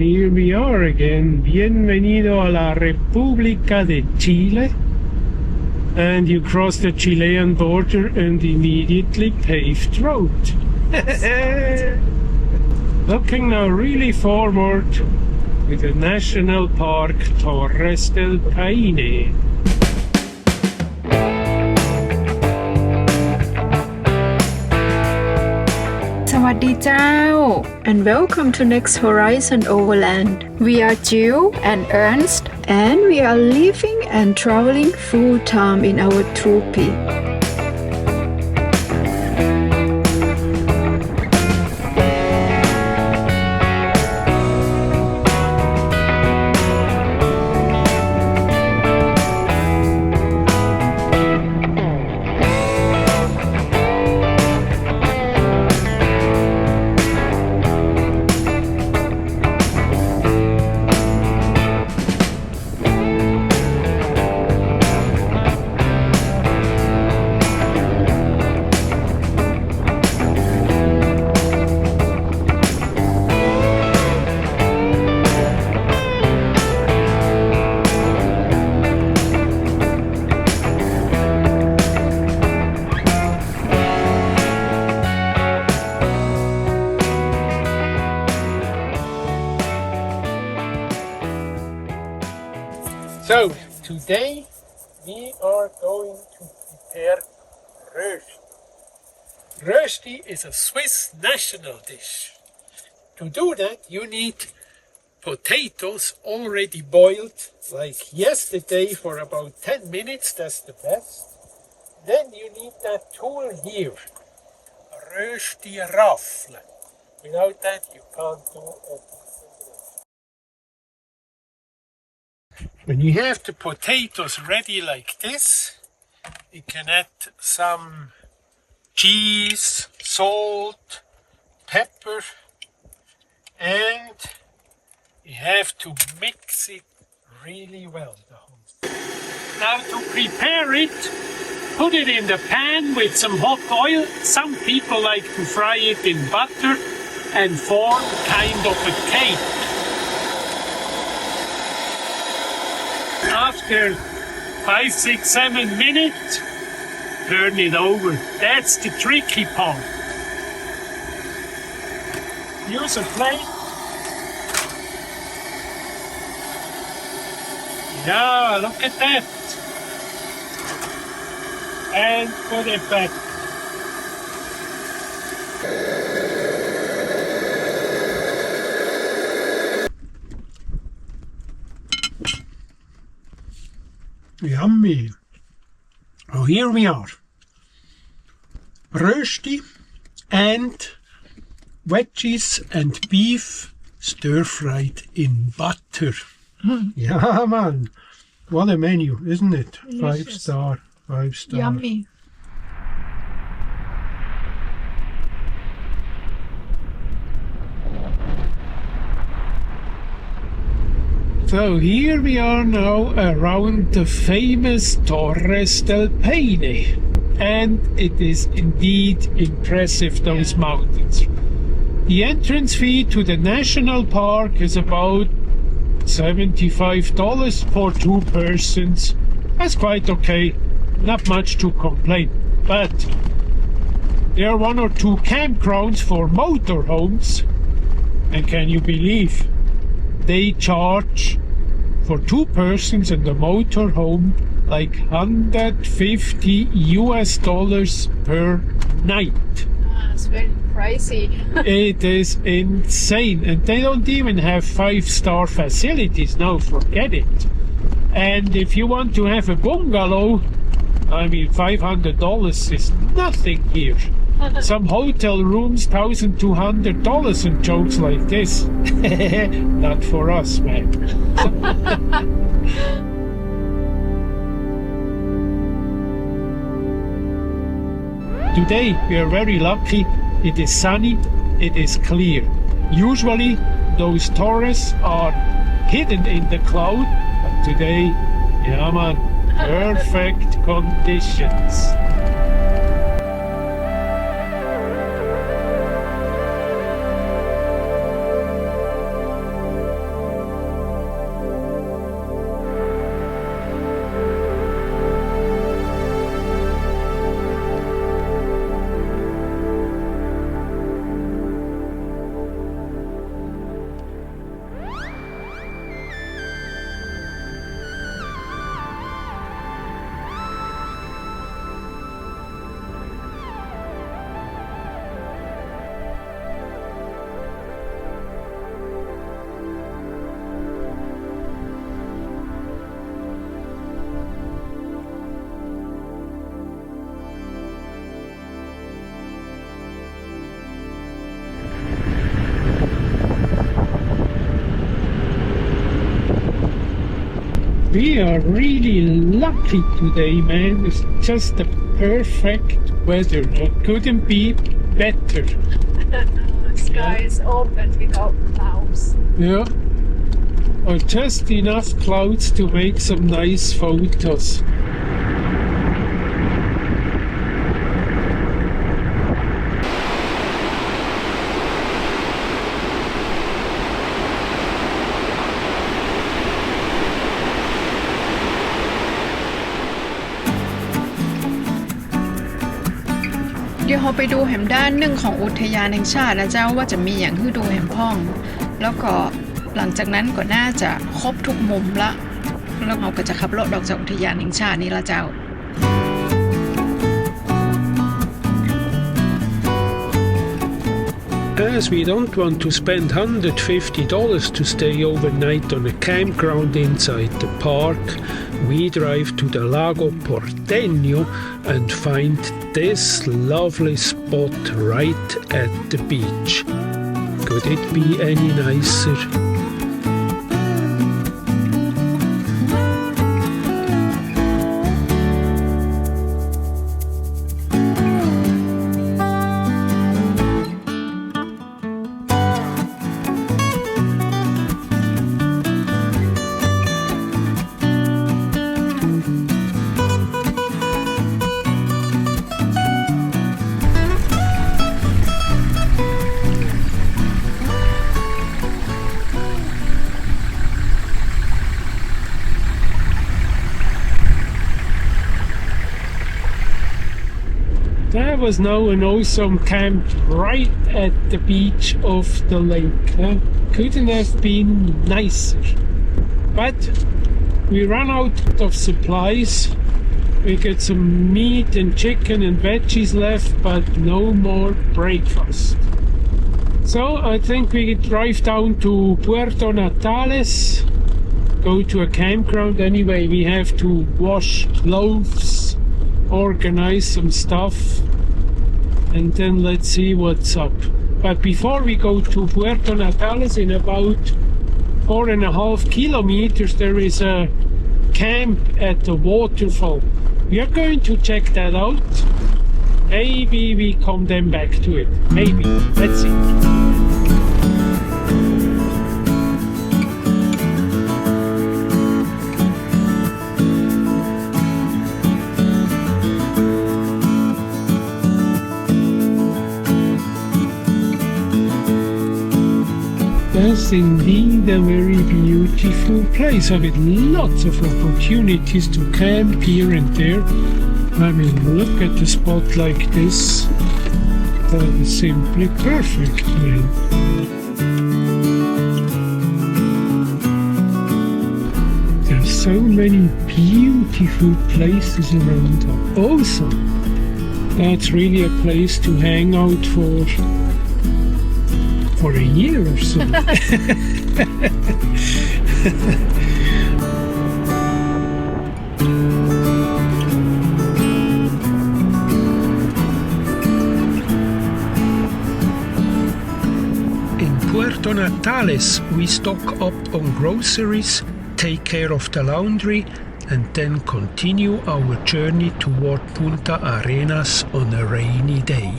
here we are again. Bienvenido a la República de Chile. And you cross the Chilean border and immediately paved road. Looking now really forward to the National Park Torres del Paine. Sawadee Ciao and welcome to Next Horizon Overland. We are Jill and Ernst and we are living and traveling full time in our Tupi. So, today we are going to prepare rosti. Rosti is a Swiss national dish. To do that, you need potatoes already boiled, like yesterday, for about 10 minutes, that's the best. Then you need that tool here, a rosti raffle. Without that, you can't do anything. When you have the potatoes ready like this, you can add some cheese, salt, pepper, and you have to mix it really well. Now to prepare it, put it in the pan with some hot oil. Some people like to fry it in butter and form kind of a cake. After 5, 6, 7 minutes, turn it over. That's the tricky part. Use a plate. Yeah, look at that. And put it back. Yummy. Oh, here we are. Rosti and veggies and beef stir-fried in butter. Yeah, man. What a menu, isn't it? Delicious. 5 star. 5 star. Yummy. So here we are now around the famous Torres del Paine, and it is indeed impressive, those mountains. The entrance fee to the national park is about $75 for 2 persons. That's quite okay, not much to complain. But there are 1 or 2 campgrounds for motorhomes, and can you believe they charge for 2 persons in the motorhome like $150 per night. It's very pricey. It is insane, and they don't even have 5-star facilities. No, forget it. And if you want to have a bungalow, I mean, $500 is nothing here. Some hotel rooms, $1,200 and jokes like this. Not for us, man. Today we are very lucky. It is sunny, it is clear. Usually those Torres are hidden in the cloud, but today, yeah man, perfect conditions. We are really lucky today, man. It's just the perfect weather. It couldn't be better. Sky is open without clouds. Yeah. Or just enough clouds to make some nice photos.เดี๋ยวเราไปดูแหมด้านหนึ่งของอุทยานแห่งชาตินะเจ้าว่าจะมีอย่างให้ดูแหมพ่องแล้วก็หลังจากนั้นก็น่าจะครบทุกมุมละแล้วเราก็จะขับรถออกจากอุทยานแห่งชาตินี้ละเจ้า As we don't want to spend $150 to stay overnight on a campground inside the park, we drive to the Lago Porteño and find this lovely spot right at the beach. Could it be any nicer? That was now an awesome camp right at the beach of the lake. Couldn't have been nicer. But we ran out of supplies. We got some meat and chicken and veggies left, but no more breakfast. So I think we drive down to Puerto Natales, go to a campground. Anyway, we have to wash clothes, organize some stuff, and then let's see what's up. But before we go to Puerto Natales, in about 4.5 kilometers, there is a camp at the waterfall. We are going to check that out. Maybe we come then back to it. Maybe. Let's see. That's indeed a very beautiful place with lots of opportunities to camp here and there. I mean, look at a spot like this. That is simply perfect, man. There's so many beautiful places around us. Also, that's really a place to hang out for a year or so. In Puerto Natales, we stock up on groceries, take care of the laundry, and then continue our journey toward Punta Arenas on a rainy day.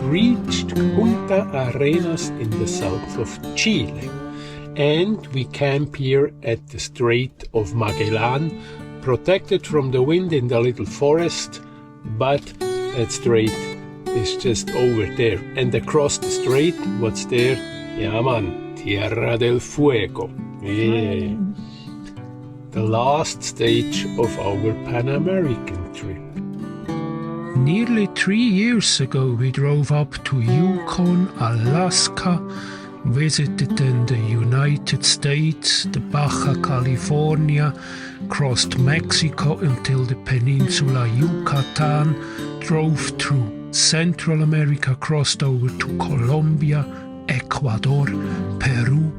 Reached Punta Arenas in the south of Chile, and we camp here at the Strait of Magellan, protected from the wind in the little forest, but that strait is just over there, and across the strait, what's there? Yeah man, Tierra del Fuego. Yeah. the last stage of our Pan American trip. Nearly 3 years ago, we drove up to Yukon, Alaska, visited in the United States, the Baja California, crossed Mexico until the peninsula Yucatan, drove through Central America, crossed over to Colombia, Ecuador, Peru,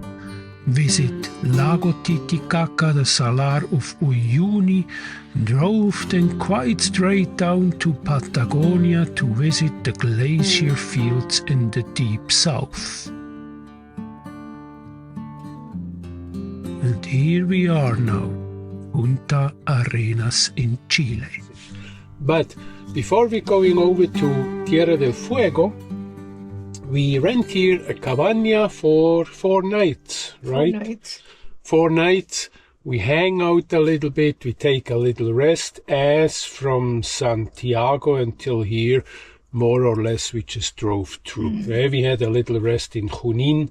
visit Lago Titicaca, the Salar of Uyuni, drove then quite straight down to Patagonia to visit the glacier fields in the deep south. And here we are now, Punta Arenas in Chile. But before we going over to Tierra del Fuego, we rent here a cabana for 4 nights, right? 4 nights. 4 nights. We hang out a little bit, we take a little rest, as from Santiago until here, more or less we just drove through. We had a little rest in Junin,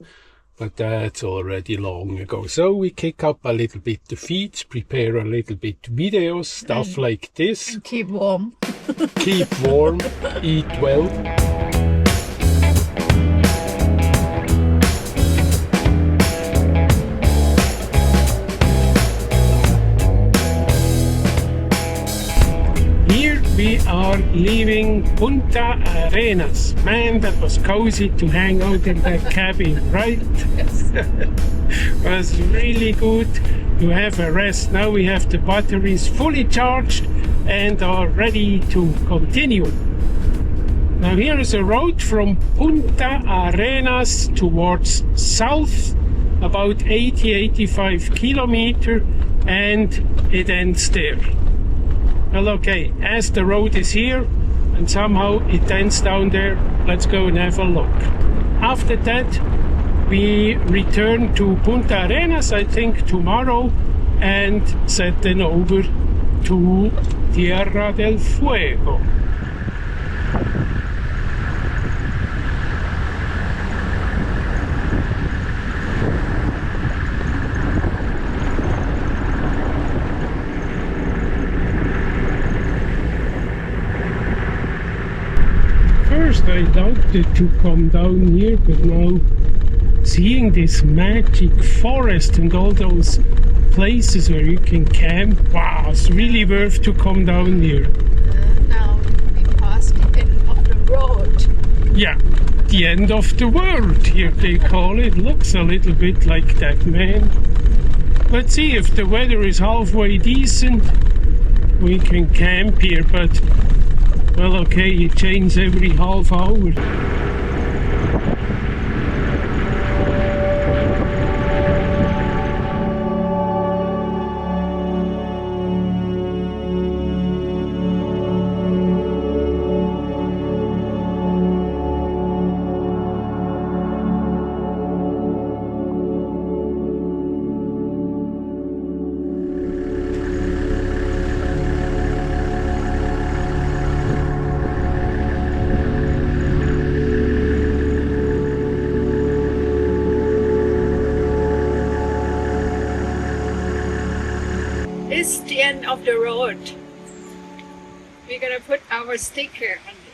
but that's already long ago. So we kick up a little bit the feet, prepare a little bit videos, stuff like this. And keep warm. Keep warm, eat well. Here we are leaving Punta Arenas. Man, that was cozy to hang out in that cabin, right? It was really good to have a rest. Now we have the batteries fully charged and are ready to continue. Now here is a road from Punta Arenas towards south, about 80-85 kilometers, and it ends there. Well, okay, as the road is here and somehow it ends down there, let's go and have a look. After that, we return to Punta Arenas, I think tomorrow, and set then over to Tierra del Fuego. First I doubted to come down here, but now seeing this magic forest and all those places where you can camp, wow, it's really worth to come down here. Now we passed the end of the road. Yeah, the end of the world here they call it. Looks a little bit like that, man. Let's see if the weather is halfway decent. We can camp here, but well, okay, it changes every half hour. It's the end of the road. We're gonna put our sticker on it.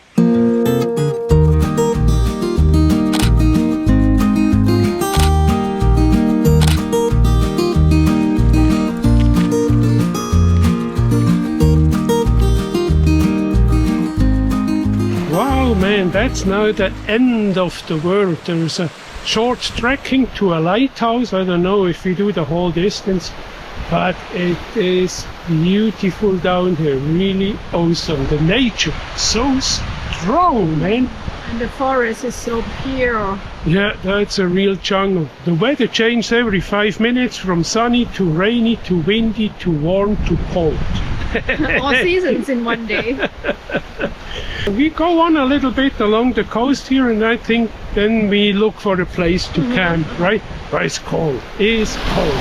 Wow, man, that's now the end of the world. There's a short trekking to a lighthouse. I don't know if we do the whole distance, but it is beautiful down here, really awesome. The nature so strong, man. And the forest is so pure. Yeah, that's a real jungle. The weather changes every 5 minutes, from sunny to rainy to windy to warm to cold. All seasons in one day. We go on a little bit along the coast here, and I think then we look for a place to camp, right? But it's cold. It's cold.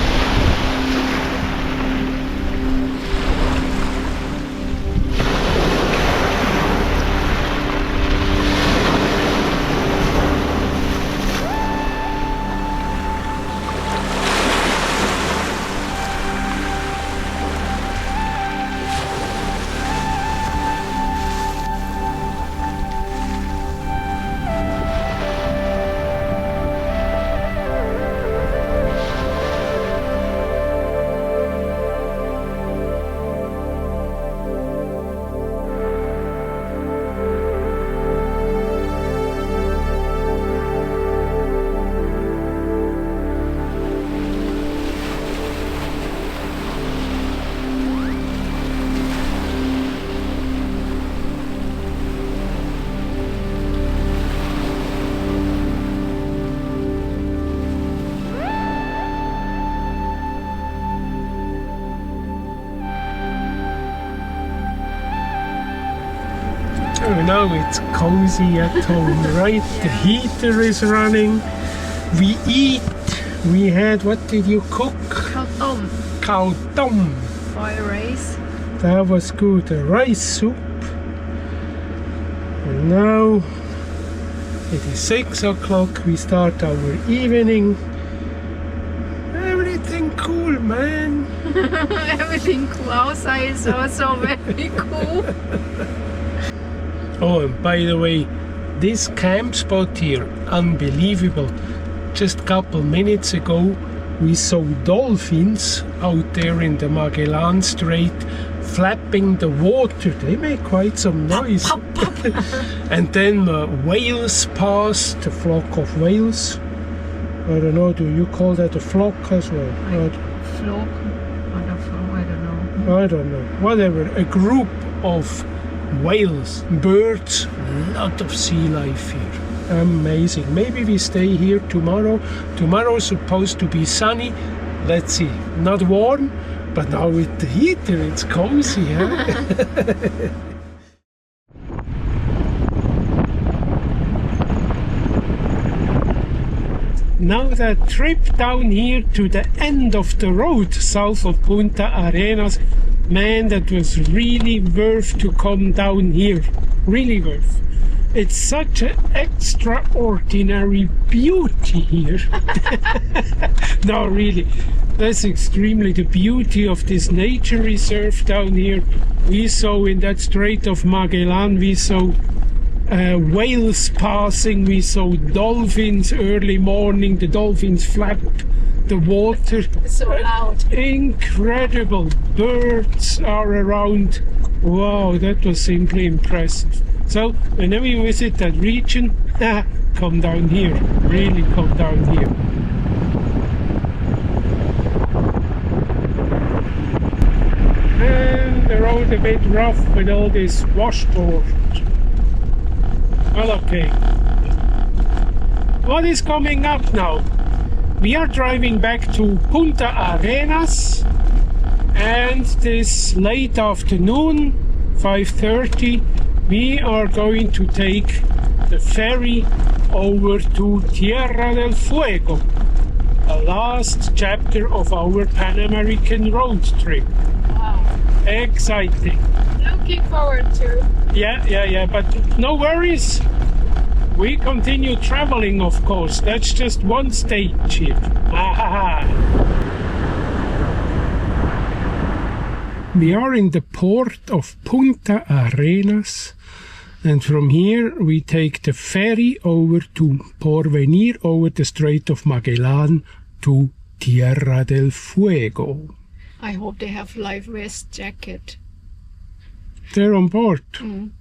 Now it's cozy at home, right? The heater is running. We eat. We had, what did you cook? ข้าวต้ม Cow tom. boiled rice That was good. A rice soup. And now it is 6 o'clock. We start our evening. Everything cool, man. everything cool outside is also very cool. Oh, and by the way, this camp spot here, unbelievable. Just a couple minutes ago, we saw dolphins out there in the Magellan Strait flapping the water. They make quite some noise. And then whales passed, a flock of whales. I don't know, do you call that a flock as well? Flock, I don't know. I don't know. Whatever, a group of whales, birds, a lot of sea life here. Amazing. Maybe we stay here tomorrow. Tomorrow's supposed to be sunny. Let's see. Not warm, but now with the heater it's cozy, huh? Now that trip down here to the end of the road south of Punta Arenas, man, that was really worth to come down here. Really worth. It's such an extraordinary beauty here. No, really. That's extremely the beauty of this nature reserve down here. We saw in that Strait of Magellan, we saw whales passing, we saw dolphins early morning, the dolphins flapped the water. So loud. Incredible. Birds are around. Wow, that was simply impressive. So whenever you visit that region, come down here. Really come down here. And the road a bit rough with all this washboard. Well, okay. What is coming up now? We are driving back to Punta Arenas, and this late afternoon, 5:30, we are going to take the ferry over to Tierra del Fuego, the last chapter of our Pan American road trip. Wow. Exciting. Looking forward to. Yeah, but no worries. We continue traveling, of course. That's just one stage here. We are in the port of Punta Arenas, and from here we take the ferry over to Porvenir, over the Strait of Magellan to Tierra del Fuego. I hope they have life vest jacket. They're on board. Mm.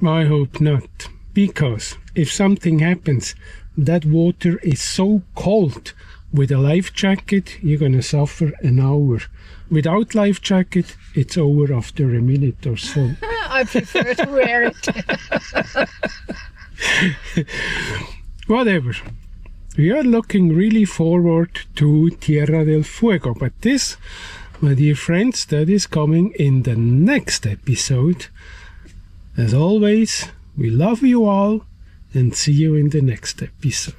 I hope not, because if something happens, that water is so cold. With a life jacket, you're gonna suffer an hour. Without life jacket, it's over after a minute or so. I prefer to wear it. Whatever. We are looking really forward to Tierra del Fuego, but this, my dear friends, that is coming in the next episode. As always, we love you all and see you in the next episode.